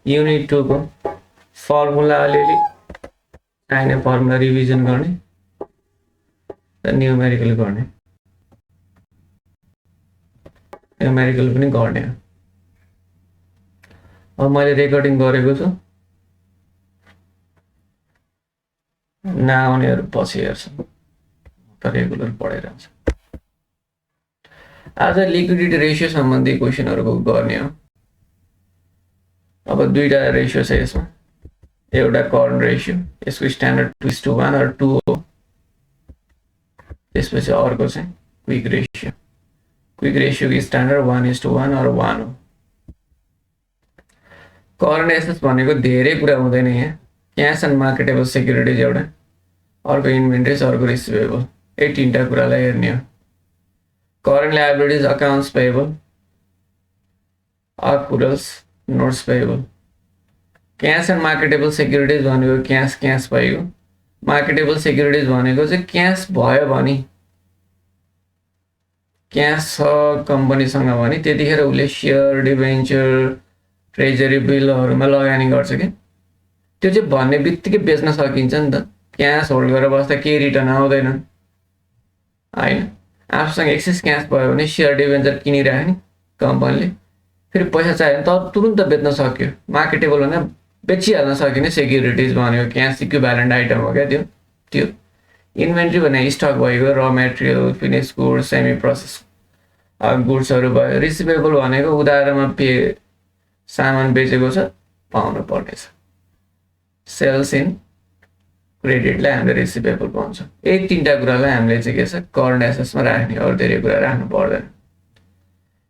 Unit 2 को formula अलिअलि चाहिने फर्मुला रिभिजन गर्ने र न्युमेरिकल गर्ने, न्युमेरिकल पनि गर्ने हो। अब मैले रेकर्डिङ गरेको छु, नआउनेहरू पछि हेर्छन्, त रेगुलर पढाइरहन्छ। आज लिक्विडिटी रेशियो सम्बन्धी क्वेसनहरुको गर्ने हो। अब दुईटा रेशियो छ यसमा, एउटा करन्ट रेशियो, यसको स्ट्यान्डर्ड 2:1 और 2 हो। त्यसपछि अर्को चाहिँ क्विक रेशियो, क्विक रेशियो को स्ट्यान्डर्ड 1:1 और 1 हो। करन्ट एसेट्स भनेको धेरै कुरा हुँदैन यहाँ, क्याश एन्ड मार्केटेबल सेक्युरिटीज एउटा, अर्को इन्भेन्टरीज, अर्को रिसिभेबल, यही तीनटा कुरालाई हेर्ने हो। Current liabilities accounts payable, accruals, notes payable. Cash and marketable securities भनेको क्याश भयो, मार्केटेबल सेक्युरिटीज भनेको चाहिँ क्याश भयो भने, क्याश छ कम्पनीसँग भने त्यतिखेर उसले शेयर, डिबेन्चर, ट्रेजरी बिलहरुमा लगानी गर्छ के, त्यो चाहिँ भन्ने बित्तिकै बेच्न सकिन्छ नि त। क्याश होल्ड गरेर बस्दा केही रिटर्न आउँदैन हैन। आफूसँग एक्सेस क्याश भयो भने शेयर, डिबेन्चर किनिराख्ने कम्पनीले, फेरि पैसा चाहियो भने त तुरुन्त बेच्न सक्यो। मार्केटेबल भने बेचिहाल्न सकिने सेक्युरिटीज भनेको क्याश इक्विभ्यालेन्ट आइटम हो क्या त्यो। इन्भेन्ट्री भने स्टक भएको र material, finish goods, semi process गुड्सहरु भयो। रिसिभेबल भनेको उधारमा पे सामान बेचेको छ पाउनु पर्नेछ। सेल्स इन क्रेडिटलाई हामीले रिसिभेबल भन्छ। यही तीनटा कुरालाई हामीले चाहिँ के छ करन्ट एसेट्समा राख्ने, अरु धेरै कुरा राख्नु पर्दैन।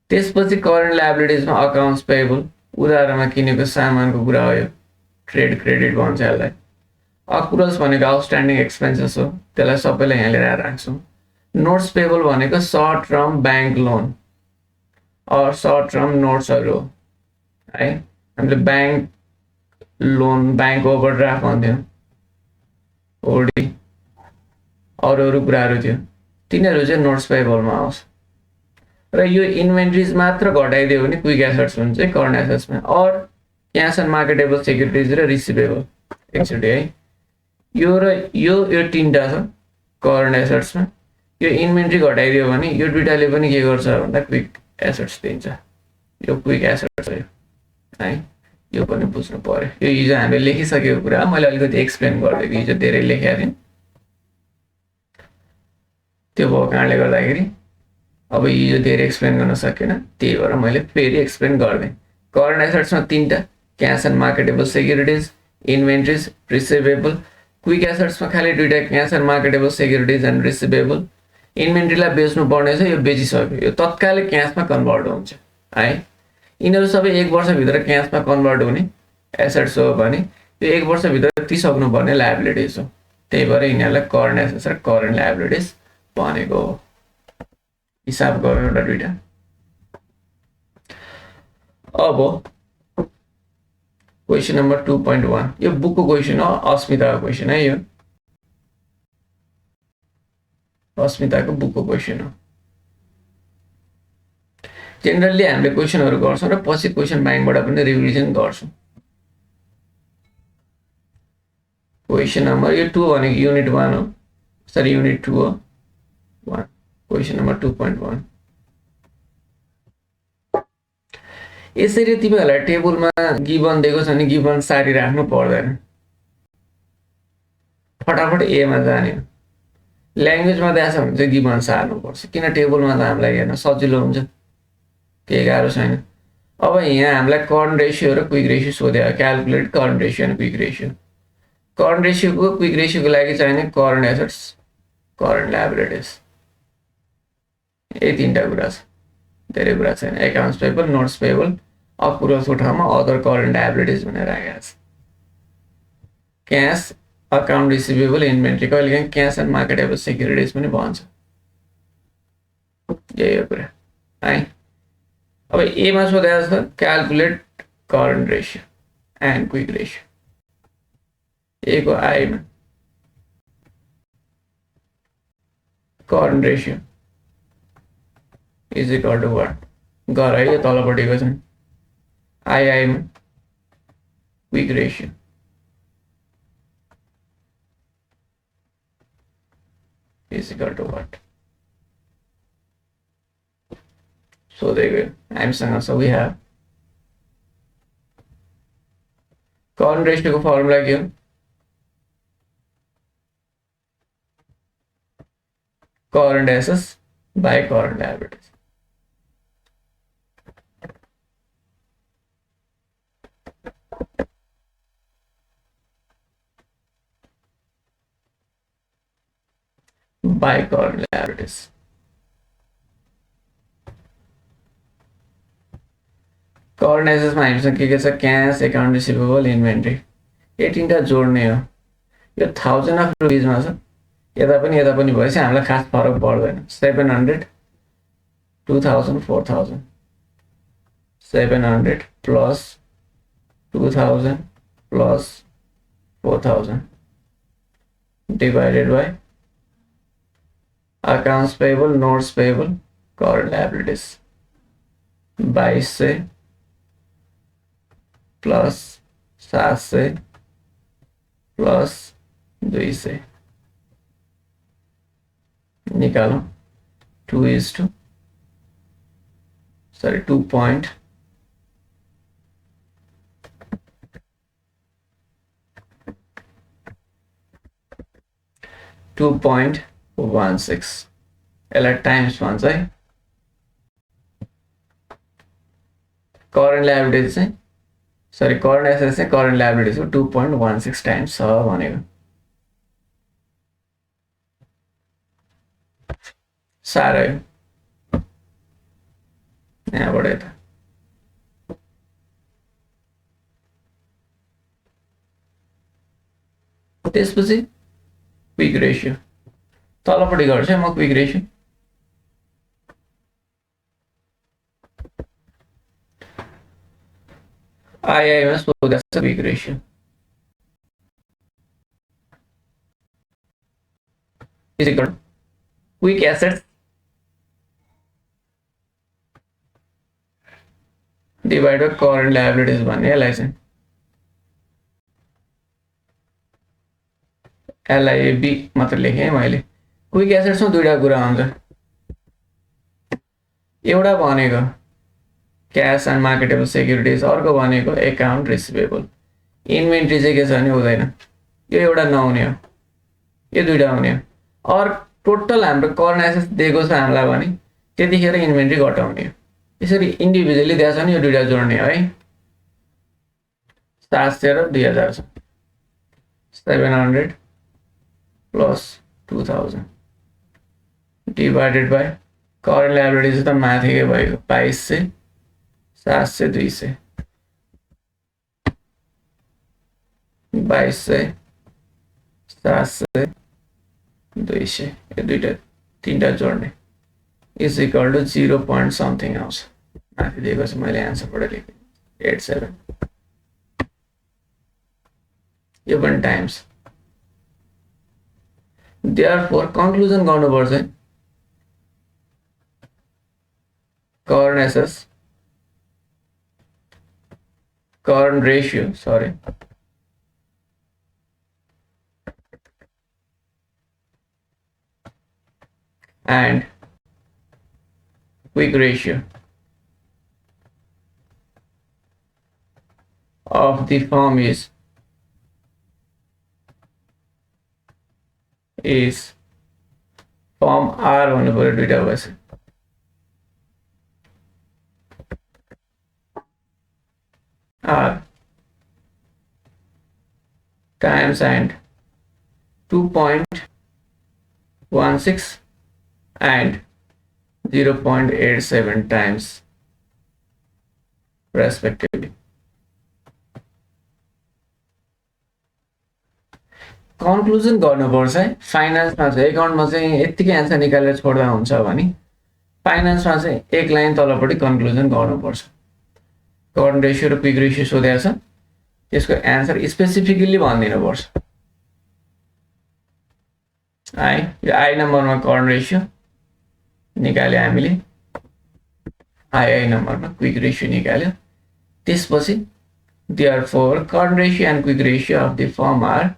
त्यसपछि करन्ट लायबिलिटीजमा अकाउन्ट्स पेएबल, उधारमा किनेको सामानको कुरा हो, यो ट्रेड क्रेडिट भन्छ यसलाई। अकुरल्स भनेको आउटस्ट्यान्डिङ एक्सपेन्सेस हो, त्यसलाई सबैलाई यहाँ लिएर राख्छौं। नोट्स पेएबल भनेको सर्ट टर्म बैंक लोन और सर्ट टर्म नोट्सहरु हो है। हामीले बैंक लोन, बैंक ओभरड्राफ्ट भन्थ्यौं, ओडी, अरु कुराहरु थियो, तिनीहरु चाहिँ नोट्स पेएबलमा आउँछ। र यो इन्भेन्टरीज मात्र घटाइदियो भने क्विक एसेट्स हुन्छ करन्ट एसेट्समा, और क्याश एन्ड मार्केटेबल सेक्युरिटीज र रिसिभेबल एकचोटी है। यो तीनटा छ करन्ट एसेट्समा। यो इन्भेन्टरी घटाइदियो भने यो दुईटाले पनि के गर्छ भन्दा क्विक एसेट्स दिन्छ। यो क्विक एसेट्स हो है, यो पनि बुझ्नु पर्यो। यो हिजो हामीले लेखिसकेको कुरा, मैले अलिकति एक्सप्लेन गर्दै हिजो धेरै लेखेको थिएँ, त्यो भएको कारणले गर्दाखेरि अब हिजो धेरै एक्सप्लेन गर्न सकेन, त्यही भएर मैले फेरि एक्सप्लेन गर्दै। करन्ट एसेट्समा तीनटा, cash and marketable securities, inventories, receivable. Quick एसेट्समा खाली दुईटा, cash and marketable securities and receivable. इन्भेन्टरीलाई बेच्नु पर्ने छ, यो बेचिसक्यो, यो तत्कालै क्याशमा कन्भर्ट हुन्छ है। यिनीहरु सबै 1 वर्ष भित्र क्याशमा कन्भर्ट हुने एसेट्स हो भने यो 1 वर्ष भित्र तिर्सक्नु पर्ने लायबिलिटीज हो। त्यही भएर यिनीहरुलाई करन्ट एसेट्स र करन्ट लायबिलिटीज भनेको हो। हिसाब गरौँ एउटा दुईटा। अब क्वेशन नम्बर 2.1, यो बुकको क्वेशन हो, अस्मिताको क्वेशन है। यो अस्मिताको बुकको क्वेशन हो। जेनरली हामीले क्वेशनहरु गर्छौं र पछि क्वेशन बैंकबाट पनि रिभिजन गर्छौं। क्वेशन नम्बर यो 2 भनेको युनिट 1 हो, सरी युनिट 2 हो, 1। Question number 2.1। यसरी तिमीहरुलाई टेबलमा गिवन दिएको छ नि, गिवन सारी राख्नु पर्दैन, फटाफट ए मा जाने हो। ल्याङ्ग्वेजमा दिएको छ भने चाहिँ गिवन सार्नु पर्छ, किन टेबलमा त हामीलाई हेर्न सजिलो हुन्छ, केही गाह्रो छैन। अब यहाँ हामीलाई करन्ट रेशियो र क्विक रेशियो सोध्यो, calculate current ratio and quick ratio. Current रेशियोको क्विक रेशियोको लागि चाहिने करन्ट एसेट्स, करन्ट लायबिलिटीज, यही तीनटा कुरा छ, धेरै कुरा छैन। अकाउन्ट्स पेएबल, नोट्स पेएबल, अकुरल्सको ठाउँमा अदर करन्ट लायबिलिटीज भनेर राखेको छ। क्याश, अकाउन्ट रिसिभेबल, इन्भेन्टरी, कहिलेकाहीँ क्याश एन्ड मार्केटेबल सेक्युरिटीज पनि भन्छ, यही हो कुरा है। अब ए मा सोधेको छ calculate current ratio and quick ratio. A को आई मा current ratio is equal to what गर है, यो तलपट्टिको छ। आई मा quick ratio is equal to what? So there we go. हामीसँग so we have current ratio को फर्मुला के हो current assets by current liabilities. By current liabilities. Current assets में हामीसँग के छ क्याश एकाउन्ट रिसिभेबल इन्भेन्ट्री यो तीनटा जोड्ने हो यो 1000 अफ रुपीज मा छ यता पनि भएपछि हामीलाई खास फरक पर्दैन 700 2000 4000 700 plus 2000 plus 4000 divided by accounts payable notes payable current liabilities 2200 plus 700 plus 200 निकालो 2.16 यसलाई टाइम्स भन्छ है करेन्ट लायबिलिटी चाहिँ करेन्ट एसेट्स चाहिँ करेन्ट लायबिलिटीको 2.16 टाइम्स छ भनेको साह्रै यहाँबाट यता त्यसपछि क्विक रेशियो तलपट्टि गर्छु म क्विक रेशियो IIMS सोधेको छ quick ratio is equal to quick assets divided by current liabilities भन्ने यसलाई चाहिँ LIAB मात्र लेखेँ मैले क्विक एसेट्समा दुईटा कुरा हुन्छ एउटा भनेको क्याश एन्ड मार्केटेबल सेक्युरिटिज अर्को भनेको एकाउन्ट रिसिभेबल इन्भेन्ट्री चाहिँ के छ भने हुँदैन यो एउटा नहुने हो यो दुईटा हुने हो और टोटल हाम्रो करेन्ट एसेट्स दिएको छ हामीलाई भने त्यतिखेर इन्भेन्ट्री घटाउने हो यसरी इन्डिभिजुअली दिएको छ भने यो दुईटा जोड्ने है 700 र 2000 छ 700 plus 2000 divided by current liabilities त माथिकै भएको 2200 700 200 2200 700 200 यो दुईटा तीनटा जोड्ने is equal to 0 point something आउँछ माथि दिएको छ मैले आन्सरबाट लेखेँ 87 यो पनि टाइम्स therefore conclusion गर्नुपर्छ current assets current ratio and quick ratio of the firm is firm R भन्नु पर्यो दुईटा भएछ R times and 2.16 and 0.87 times respectively. Conclusion गर्नुपर्छ है फाइनान्समा चाहिँ एकाउन्टमा चाहिँ यतिकै आन्सर निकालेर छोड्दा हुन्छ भने फाइनान्समा चाहिँ एक लाइन तलपट्टि कन्क्लुजन गर्नुपर्छ करन्ट रेशियो र क्विक रेशियो सोधेको छ त्यसको आन्सर स्पेसिफिकली भनिदिनुपर्छ है यो आई नम्बरमा करन्ट रेशियो निकाल्यो हामीले आई नम्बरमा क्विक रेशियो निकाल्यो त्यसपछि Therefore, current ratio and quick ratio of the firm are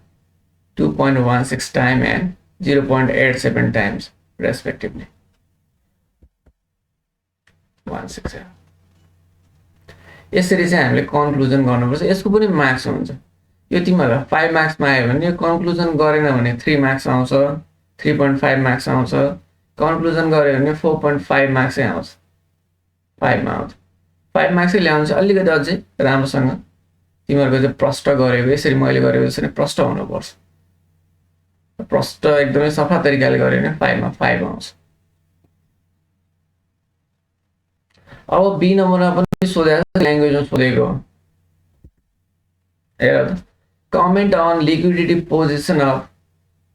2.16 times and 0.87 times respectively. 16 यसरी चाहिँ हामीले कन्क्लुजन गर्नुपर्छ। यसको पनि मार्क्स हुन्छ। यो तिमीहरूलाई 5 मार्क्समा आयो भने यो कन्क्लुजन गरेन भने 3 मार्क्स आउँछ, 3.5 मार्क्स आउँछ। कन्क्लुजन गर्यो भने 4.5 मार्क्सै आउँछ, 5 मा आउँछ। 5 मार्क्सै ल्याउनु चाहिँ अलिकति अझै राम्रोसँग तिमीहरूको चाहिँ प्रष्ट गरेको, यसरी मैले गरेको जसरी प्रष्ट हुनुपर्छ। प्रष्ट एकदमै सफा तरिकाले गर्यो भने 5 मा 5 आउँछ। अब बी नम्बरमा पनि सोधेको ल्याङ्ग्वेजमा सोधेको हो। हेर त, comment on liquidity position of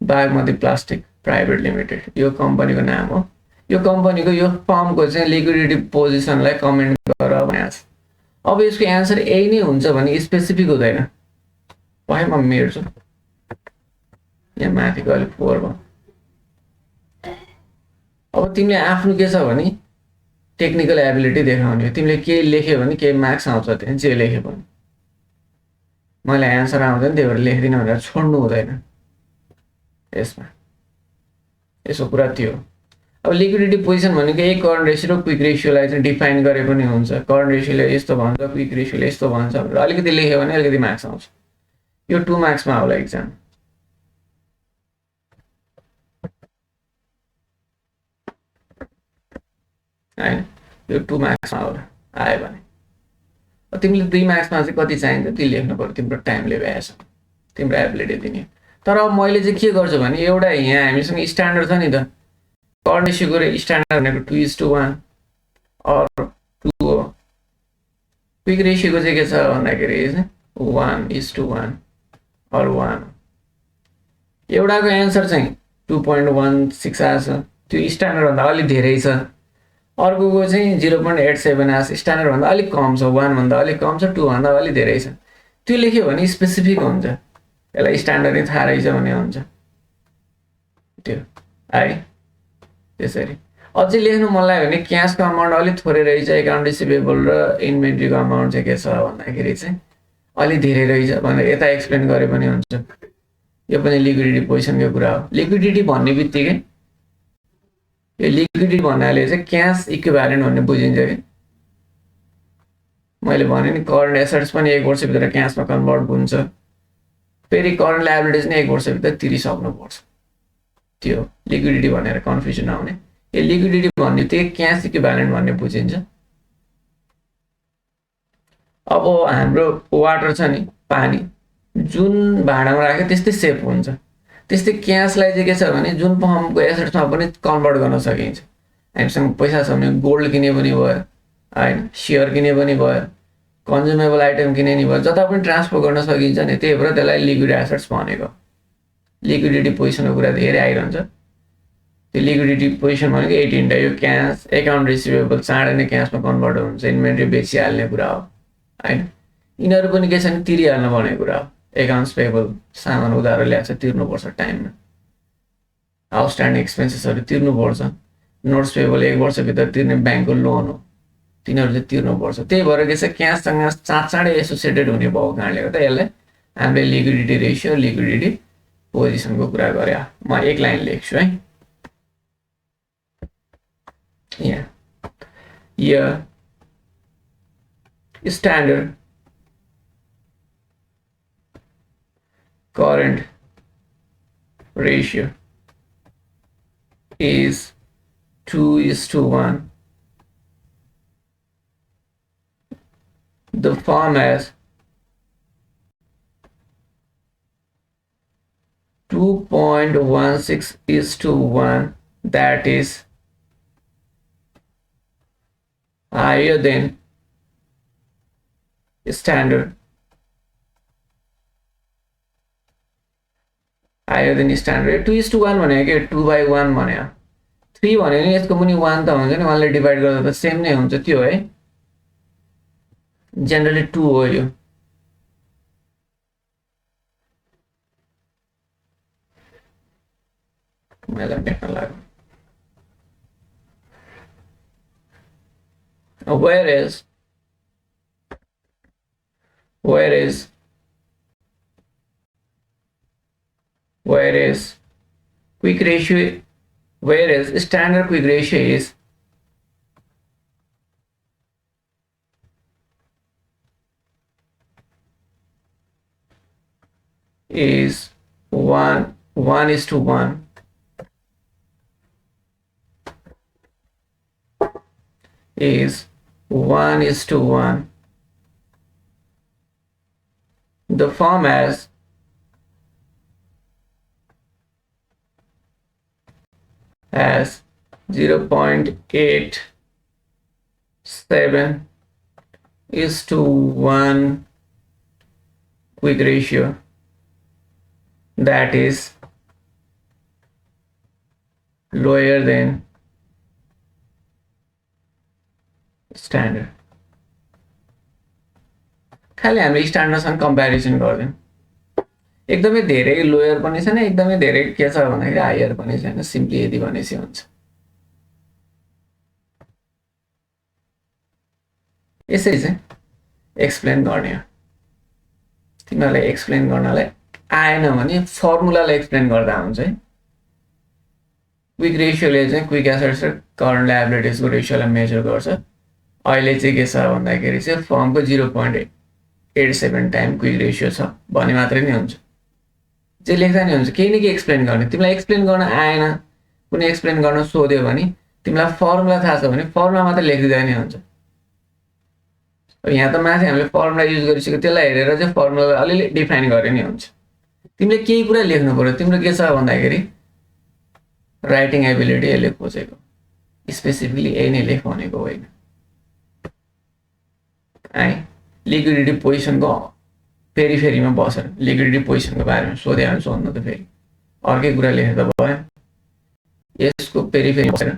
Bagmati plastic private limited, यो कम्पनीको नाम हो। यो कम्पनीको यो फर्मको चाहिँ लिक्विडिटी पोजिसनलाई कमेन्ट गर भनेको छ। अब यसको एन्सर यही नै हुन्छ भने स्पेसिफिक हुँदैन। भयो म मेट्छु यहाँ माथिको अलिक 4 भयो। अब तिमीले आफ्नो के छ भने टेक्निकल एबिलिटी देखाउने। तिमीले के लेख्यो भने केही मार्क्स आउँछ, त्यहाँ जे लेख्यो भने। मलाई एन्सर आउँदैन त्यही भएर लेख्दिनँ भनेर छोड्नु हुँदैन यसमा। यसो कुरा थियो। अब लिक्विडिटी पोजिसन भनेको एक करन्ट रेसियो र क्विक रेसियोलाई चाहिँ डिफाइन गरे पनि हुन्छ। करन्ट रेसियोले यस्तो भन्छ, क्विक रेसियोले यस्तो भन्छ भनेर अलिकति लेख्यो भने अलिकति मार्क्स आउँछ। यो 2 मार्क्समा होला एक्जाम। हैन, यो 2 मार्क्समा होला आयो भने। तिमीले 2 मार्क्समा चाहिँ कति चाहिन्छ त्यो लेख्नु पर्यो, तिम्रो टाइमले भ्याएछ, तिम्रो एबिलिटी दिने। तर अब मैले चाहिँ के गर्छु भने एउटा यहाँ हामीसँग स्ट्यान्डर्ड छ नि त, करन्ट रेसियोको स्ट्यान्डर्ड भनेको 2:1 और 2 हो। क्विक रेसियोको चाहिँ के छ भन्दाखेरि 1:1 और 1। एउटाको एन्सर चाहिँ 2.16 आएछ, त्यो स्ट्यान्डर्ड भन्दा अलि धेरै छ। अर्कोको चाहिँ 0.87 आएछ, स्ट्यान्डर्ड भन्दा अलिक कम छ, 1 भन्दा अलिक कम छ, 2 भन्दा अलि धेरै छ। त्यो लेख्यो भने स्पेसिफिक हुन्छ, यसलाई स्ट्यान्डर्ड नै थाहा रहेछ भने हुन्छ। त्यो है त्यसरी। अझै लेख्नु मन लाग्यो भने क्यासको अमाउन्ट अलिक थोरै रहेछ, एकाउन्ट रिसिभेबल र इन्भेन्ट्रीको अमाउन्ट चाहिँ के छ भन्दाखेरि चाहिँ अलि धेरै रहेछ भनेर यता एक्सप्लेन गरे पनि हुन्छ। यो पनि लिक्विडिटी पोजिसनको कुरा हो। लिक्विडिटी भन्ने बित्तिकै यो लिक्विडिटी भन्नाले चाहिँ क्यास इक्विभ्यालेन्ट भन्ने बुझिन्छ कि। मैले भने नि करन्ट एसेट्स पनि 1 वर्षभित्र क्यासमा कन्भर्ट हुन्छ, फेरि करन्ट लायबिलिटिज नै 1 वर्षभित्र तिरिसक्नुपर्छ। त्यो लिक्विडिटी भनेर कन्फ्युजन आउने। यो लिक्विडिटी भन्ने त्यही क्यास इक्विभ्यालेन्ट भन्ने बुझिन्छ। अब हाम्रो वाटर छ नि, पानी जुन भाँडामा राख्यो त्यस्तै सेप हुन्छ। त्यस्तै क्यासलाई चाहिँ के छ भने जुन फर्मको एसेट्समा पनि कन्भर्ट गर्न सकिन्छ। हामीसँग पैसा छ भने गोल्ड किने पनि भयो, हैन, शेयर किने पनि भयो, कन्ज्युमेबल आइटम किने नि भयो, जता पनि ट्रान्सफर गर्न सकिन्छ नि। त्यही भएर त्यसलाई लिक्विड एसेट्स भनेको। लिक्विडिटी पोजिसनको कुरा धेरै आइरहन्छ। त्यो लिक्विडिटी पोजिसन भनेको 18 टा। यो क्यास, एकाउन्ट रिसिभेबल चाँडै नै क्यासमा कन्भर्ट हुन्छ, इन्भेन्ट्री बेचिहाल्ने कुरा हो, हैन। यिनीहरू पनि के छ भने तिरिहाल्न भनेको कुरा हो। एकाउन्ट्स पेबल, सामान उधारो ल्याएको छ तिर्नुपर्छ टाइममा, आउटस्ट्यान्डिङ एक्सपेन्सेसहरू तिर्नुपर्छ, नोट्स पेबल 1 वर्षभित्र तिर्ने ब्याङ्कको लोन हो, तिनीहरू चाहिँ तिर्नुपर्छ। त्यही भएर के छ क्याससँग चाँडै एसोसिएटेड हुने भएको कारणले गर्दा यसलाई हामीले लिक्विडिटी रेसियो, लिक्विडिटी पोजिसनको कुरा गरे। म एक लाइन लेख्छु है यहाँ। Standard current ratio is 2:1. The firm has 2.16:1, that is higher than standard. Higher than standard. 2:1 भनेको के, 2/1 भन्यो। 3 भन्यो भने यसको पनि 1 त हुन्छ नि, 1ले डिभाइड गर्दा त सेम नै हुन्छ त्यो है। जेनरली 2 हो यो। मलाई लेख्न लाग्यो। Whereas whereas quick ratio whereas standard quick ratio is 1:1 is 1:1. The firm has 0.87:1 quick ratio, that is lower than standard. खालि हामीले स्ट्यान्डर्डसँग कम्प्यारिजन गर्दैन, एकदमै धेरै लोयर पनि छैन, एकदमै धेरै के छ भन्दाखेरि हायर पनि छैन, सिम्पली यदि भनेपछि हुन्छ। यसरी चाहिँ एक्सप्लेन गर्ने हो। तिमीहरूलाई एक्सप्लेन गर्नलाई आएन भने फर्मुलालाई एक्सप्लेन गर्दा हुन्छ है। क्विक रेसियोले चाहिँ क्विक एसेट्स र करन्ट लायबिलिटिजको रेसियोलाई मेजर गर्छ। अहिले चाहिँ के छ भन्दाखेरि चाहिँ फर्मको 0.87 टाइम क्विक रेसियो छ भने मात्रै नै हुन्छ, जे लेख्दा नि हुन्छ। केही न केही एक्सप्लेन गर्ने, तिमीलाई एक्सप्लेन गर्न आएन, कुनै एक्सप्लेन गर्न सोध्यो भने तिमीलाई फर्मुला थाहा छ भने फर्मुला मात्रै लेखिदिँदा नि हुन्छ। यहाँ त माथि हामीले फर्मुला युज गरिसक्यो, त्यसलाई हेरेर चाहिँ फर्मुला अलिअलि डिफाइन गरे नि हुन्छ। तिमीले केही कुरा लेख्नु पर्यो, तिम्रो के छ भन्दाखेरि राइटिङ एबिलिटी यसले खोजेको, स्पेसिफिकली यही नै लेख भनेको होइन है। लिक्विडिटी पोजिसनको फेरिमा बसेर लिक्विडिटी पोजिसनको बारेमा सोध्यो भने सोध्नु त फेरि अर्कै कुरा लेखेर त भयो। यसको फेरि बसेर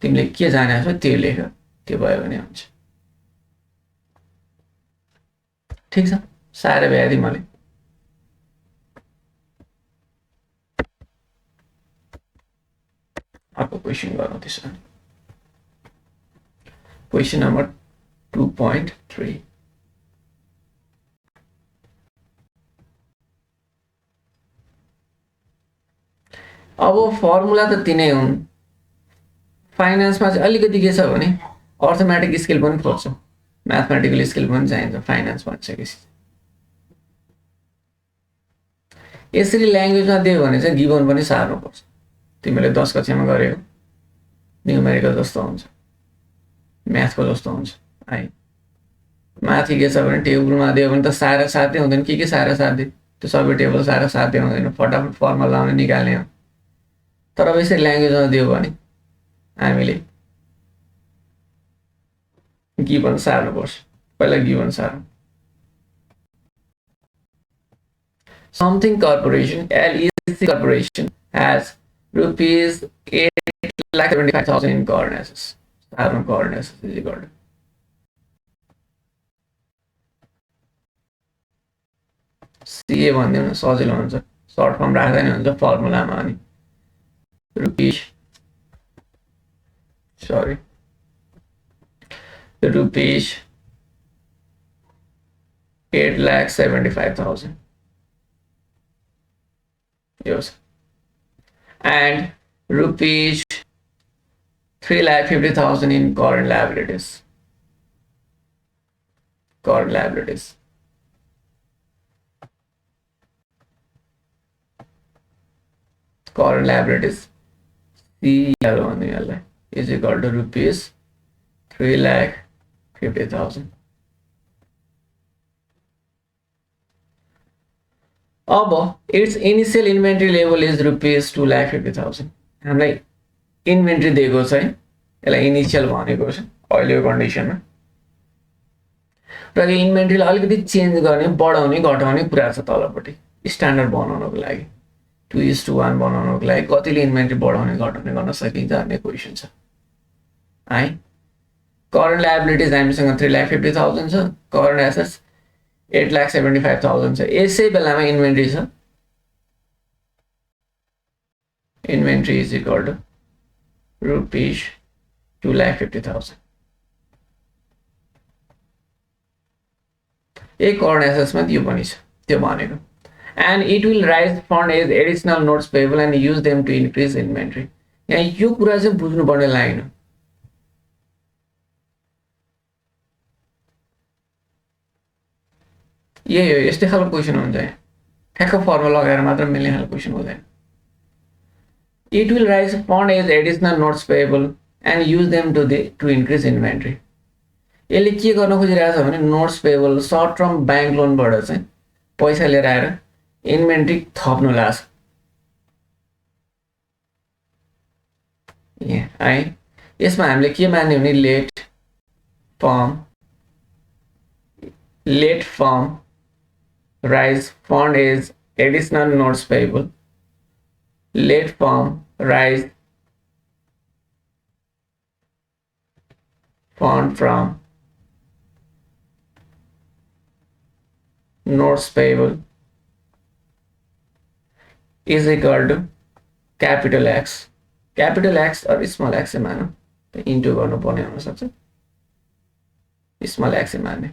तिमीले के जानेको छौ त्यो लेख, त्यो भयो भने हुन्छ। ठिक छ, साह्रै भ्याइदिएँ मैले। अर्को क्वेसन गरौँ त्यसो भने। Question number 2.3। अब फर्मुला त तिनै हुन्, फाइनेन्समा चाहिँ अलिकति के छ भने अर्थमेटिक स्किल पनि खोज्छ, म्याथमेटिकल स्किल पनि चाहिन्छ फाइनेन्स भनिसकेपछि। यसरी ल्याङ्ग्वेजमा दियो भने चाहिँ गिभन पनि सार्नुपर्छ। तिमीले 10 कक्षामा गरेको न्युमेरिकल जस्तो हुन्छ, म्याथको जस्तो हुन्छ है। माथि के छ भने टेबलमा दियो भने त सारा साध्य हुँदैन, के सारा साध्य, त्यो सबै टेबल सारा साध्य हुँदैन, फटाफट फर्मुला लाउने निकाल्ने हो। तर अब यसरी ल्याङ्ग्वेजमा दियो भने हामीले गिभन सार्नुपर्छ। पहिला गिभन सारौँ। Something Corporation, LEC Corporation has rupees 8,75,000 in current assets. Current assets is equal to CA भन्दियो न, सजिलो हुन्छ, सर्ट फर्म राख्दा नि हुन्छ फर्मुलामा। अनि rupees 8,75,000 yes, and rupees 3,50,000 in current liabilities. Current liabilities CL is equal to rupees 3,50,000. अब it's initial inventory level is rupees 2,50,000। हामीलाई inventory दिएको छ है, यसलाई इनिशियल भनेको छ अहिलेको कन्डिसनमा। र यो इन्भेन्ट्रीलाई अलिकति चेन्ज गर्ने, बढाउने, घटाउने कुरा छ तलपट्टि स्ट्यान्डर्ड बनाउनको लागि, 2:1 बनाउनको लागि कतिले इन्भेन्ट्री बढाउने घटाउने गर्न सकिन्छ भन्ने क्वेसन छ है। करन्ट लायबिलिटिज हामीसँग 3,50,000 छ, करन्ट एसेट्स 8,75,000 छ। यसै बेलामा इन्भेन्ट्री छ, inventory is equal to rupees 2,50,000। A current एसेट्समा त्यो पनि छ त्यो भनेको and it will raise fund as additional notes payable and use them to increase inventory. यहाँ यो कुरा चाहिँ बुझ्नुपर्ने लाइन हो। यही हो, यस्तै खालको क्वेसन हुन्छ यहाँ, ठ्याक्क फर्मुला लगाएर मात्र मिल्ने खालको क्वेसन हुँदैन। It will raise fund as additional notes payable and use them to increase inventory. यसले के गर्न खोजिरहेको छ भने notes payable short term bank लोनबाट चाहिँ पैसा लिएर आएर इन्भेन्ट्री थप्नु लाग्छ। यहाँ है यसमा हामीले के मान्यो भने let firm raise fund as additional notes payable, let firm raise fund from notes payable is equal to capital X or small x मानौँ, इन्टु गर्नुपर्ने हुन सक्छ, स्मल एक्स मान्ने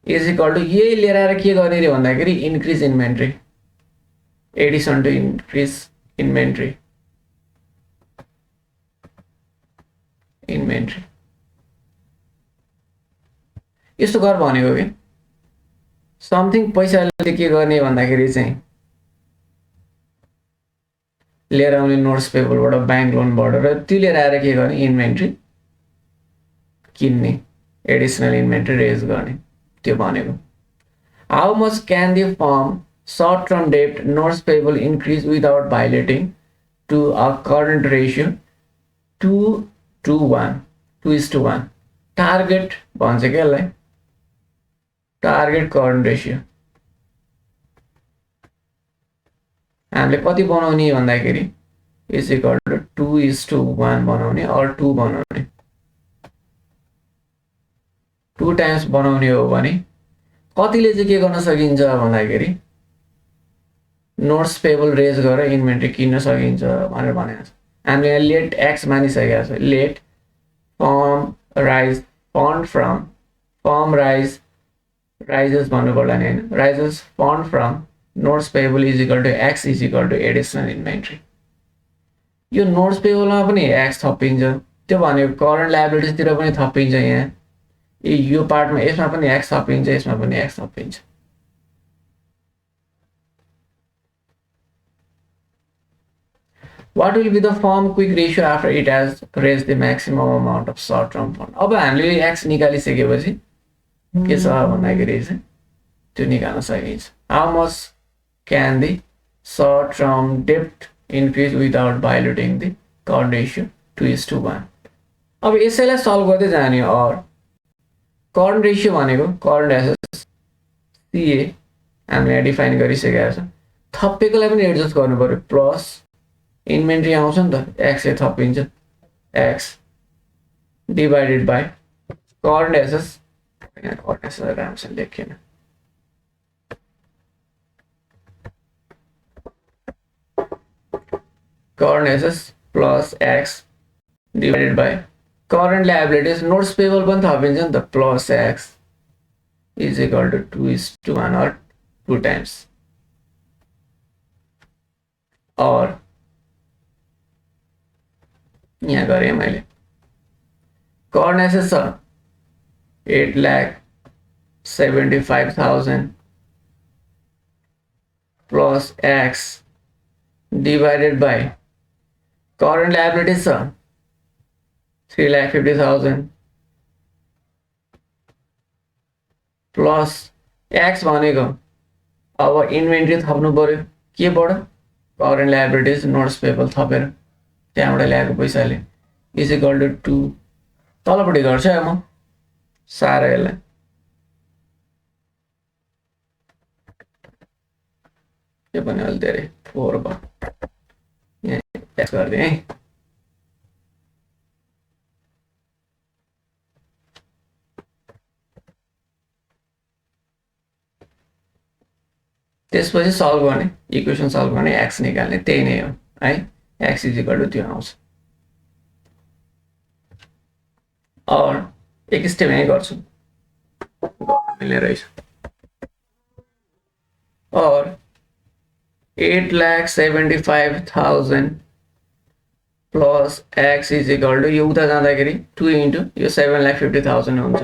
इज इक्वल टु यही लिएर आएर के गर्ने रे भन्दाखेरि increase inventory, addition to increase inventory यस्तो गर भनेको कि समथिङ पैसाले के गर्ने भन्दाखेरि चाहिँ लिएर आउने नोट्स पेबलबाट ब्याङ्क लोनबाट र त्यो लिएर आएर के गर्ने इन्भेन्ट्री किन्ने, एडिसनल इन्भेन्ट्री रेज गर्ने त्यो भनेको। How much can the firm short term डेब्ट notes payable increase without violating to a current ratio 2:1 target भन्छ क्या यसलाई, टार्गेट करेन्ट रेसियो हामीले कति बनाउने भन्दाखेरि इज इक्वल टु 2:1 बनाउने अर 2 बनाउने, 2 टाइम्स बनाउने हो भने कतिले चाहिँ के गर्न सकिन्छ भन्दाखेरि नोट्स पेबल रेज गरेर इन्भेन्ट्री किन्न सकिन्छ भनेर भनेको छ। हामीले यहाँ लेट एक्स मानिसकेको छ, let firm raise fund from firm raises भन्नु पर्ला नि हैन, raises fund from notes payable is equal to x is equal to additional inventory. यो नोट्स पेबलमा पनि एक्स थपिन्छ, त्यो भनेको करेन्ट लायबिलिटिजतिर पनि थपिन्छ, यहाँ यो पार्टमा यसमा पनि एक्स थपिन्छ, यसमा पनि x थपिन्छ। What will be the firm quick ratio after it has raised the maximum amount of short term fund? अब हामीले एक्स निकालिसकेपछि के छ भन्दाखेरि चाहिँ त्यो निकाल्न सकिन्छ। How much can the short term debt increase without violating the current ratio 2:1? अब यसैलाई सल्भ गर्दै जाने और करन्ट रेशियो भनेको करन्ट एसेट्स सीए हामीले डिफाइन गरिसकेका छ, थपेकोलाई पनि एडजस्ट गर्नु पर्यो, प्लस इन्भेन्ट्री आउँछ नि त एक्स ए थपिन्छ, X divided by current assets, यहाँ करन्ट एसेट्स राम्रोसँग लेखिएन, current assets plus X divided by current liabilities, notes payable पनि थपिन्छ नि त, plus X is equal to 2:1 और 2 टाइम्स। और यहाँ गरेँ मैले करन्ट एसेट्स छ 8,75,000 plus X divided by current liabilities छ 3,50,000 प्लस एक्स भनेको अब इन्भेन्ट्री थप्नु पर्यो केबाट, करन्ट लायबिलिटिज नोट्स पेबल थपेर त्यहाँबाट ल्याएको पैसाले इज इक्वल टु 2 तलपट्टि गर्छु है म सारा यसलाई, यो पनि अलि धेरै 4 भयो, यहाँ एक्स गरिदिएँ है। त्यसपछि सल्भ गर्ने इक्वेसन सल्भ गर्ने एक्स निकाल्ने त्यही नै हो है, एक्स इज इक्वल टु त्यो आउँछ। और एक स्टेप यहीँ गर्छु। मिल्ने रहेछ। और 8,75,000 plus x is equal to यो उता जाँदाखेरि 2 इन्टु यो 7,50,000 हुन्छ।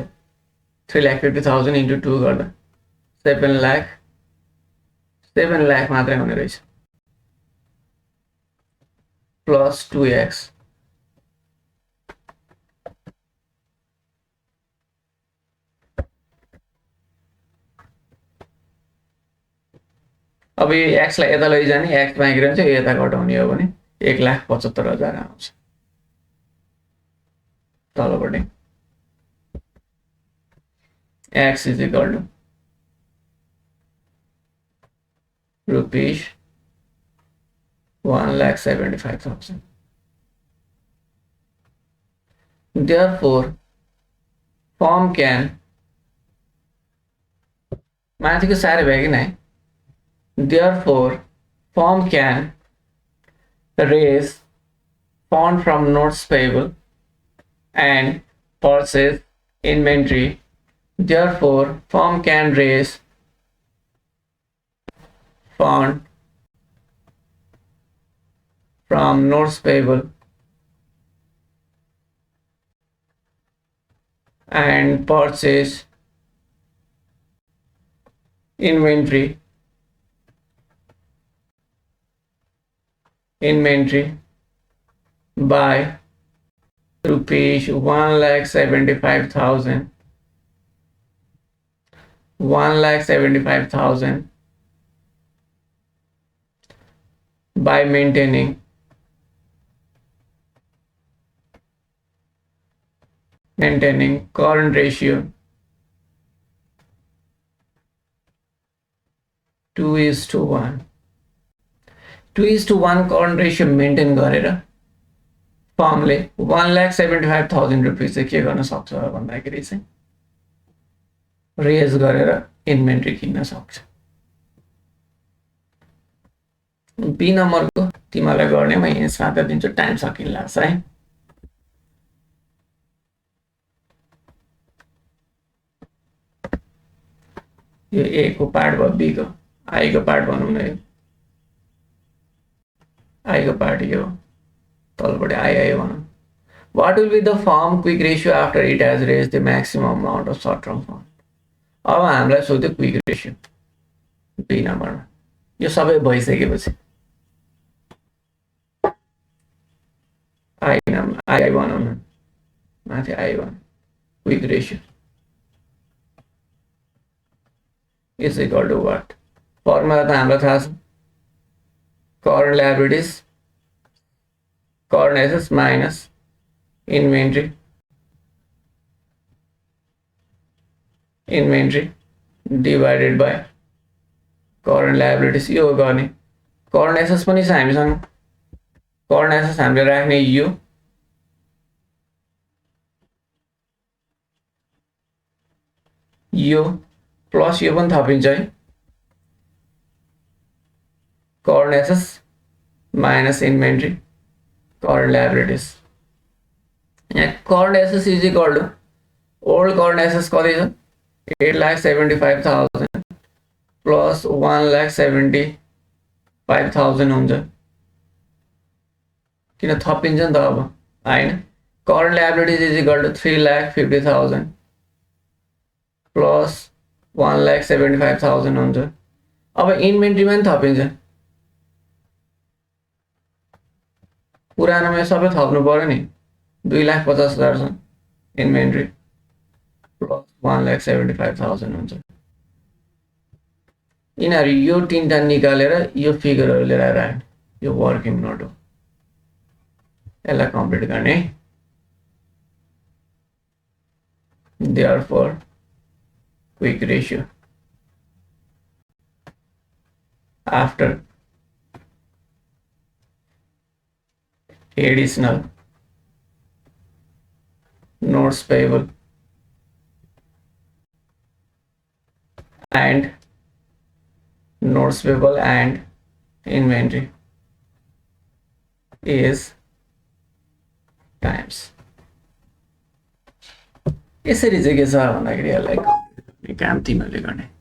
3,50,000 इन्टु 2 गर्दा 7 लाख मात्रै हुने रहेछ प्लस 2x। अब यो x लाई यता लैजाने x बाँकी रहन्छ, यो यता घटाउने हो भने 1,75,000 आउँछ तलपट्टि। x is equal to rupees 1,75,000। Therefore, firm can माथिको साह्रै भयो कि नै। Therefore, firm can raise fund from notes payable and purchase inventory. Therefore, firm can raise fund from notes payable and purchase inventory by rupees 1,75,000 by maintaining current ratio 2:1। 2:1 current ratio maintain गरेर फर्मले 1,75,000 rupees चाहिँ के गर्न सक्छ भन्दाखेरि चाहिँ raise गरेर inventory किन्न सक्छ। बी नम्बरको तिमीलाई गर्ने म यहाँ साथ दिन्छु, टाइम सकिन लाग्छ है। यो ए को पार्ट भयो, बी को आई को पार्ट भनौँ न। यो आई को पार्ट यो तलपट्टि आई भनौँ। What will be the firm quick ratio after it has raise the maximum amount of short term fund. अब हामीलाई सोध्यो क्विक रेशियो बी नम्बरमा। यो सबै भइसकेपछि आई भनौँ न, माथि आई भनौँ। Quick ratio is equal to what? Formula त हामीलाई थाहा छ, current liabilities, current assets minus inventory divided by current liabilities। यो गर्ने current assets पनि छ हामीसँग। current assets हामीले राख्ने यो प्लस यो पनि थपिन्छ है। current assets minus inventory current liabilities। यहाँ current assets is equal to old current assets कति छ? 8,75,000 plus 1,75,000 हुन्छ। किन थपिन्छ नि त अब हैन। current liabilities is equal to 3,50,000 plus 1,75,000 हुन्छ। अब इन्भेन्ट्रीमा नि थपिन्छ। पुरानोमा सबै थप्नु पर्यो नि। 2,50,000 छ इन्भेन्ट्री प्लस 1,75,000 हुन्छ। यिनीहरू यो तीनटा निकालेर यो फिगरहरू लिएर राख्ने, यो वर्किङ नोट हो। यसलाई कम्प्लिट गर्ने। Therefore, quick ratio after additional notes payable and inventory is times। यसरी चाहिँ के छ भन्दाखेरि यसलाई काम तिमीहरूले गर्ने।